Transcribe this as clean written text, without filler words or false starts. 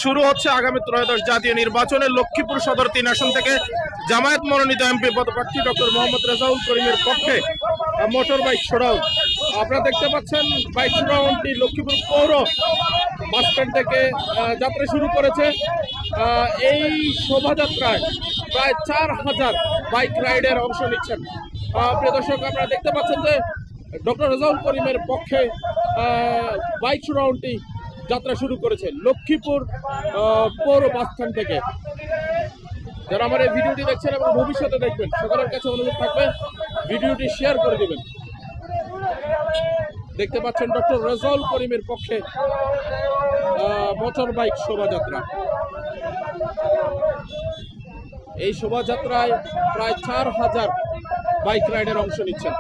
শুরু হচ্ছে আগামী ত্রয়োদশ জাতীয় নির্বাচনে লক্ষ্মীপুর সদর 3 আসন থেকে জামায়াত মনোনীত এমপি পদপ্রার্থী ডক্টর মোহাম্মদ রেজাউল করিমের পক্ষে মোটর বাইক শোডাউন। আপনারা দেখতে পাচ্ছেন বাইক শোডাউনটি লক্ষ্মীপুর পৌর বাস স্ট্যান্ড থেকে যাত্রা শুরু করেছে। এই শোভাযাত্রায় প্রায় 4000 বাইক রাইডার অংশ নিচ্ছেন। প্রিয় দর্শক, আপনারা দেখতে পাচ্ছেন যে ডক্টর রেজাউল করিমের পক্ষে বাইক শোডাউনটি যাত্রা শুরু করেছে লক্ষ্মীপুর পৌর বাস স্ট্যান্ড থেকে। যারা আমার এই ভিডিওটি দেখছেন এবং ভবিষ্যতে দেখবেন, সকলের কাছে অনুরোধ থাকবে ভিডিওটি শেয়ার করে দেবেন। দেখতে পাচ্ছেন ডক্টর রেজাউল করিমের পক্ষে মোটর বাইক শোভাযাত্রা। এই শোভাযাত্রায় প্রায় 4000 বাইক রাইডার অংশ নিচ্ছেন।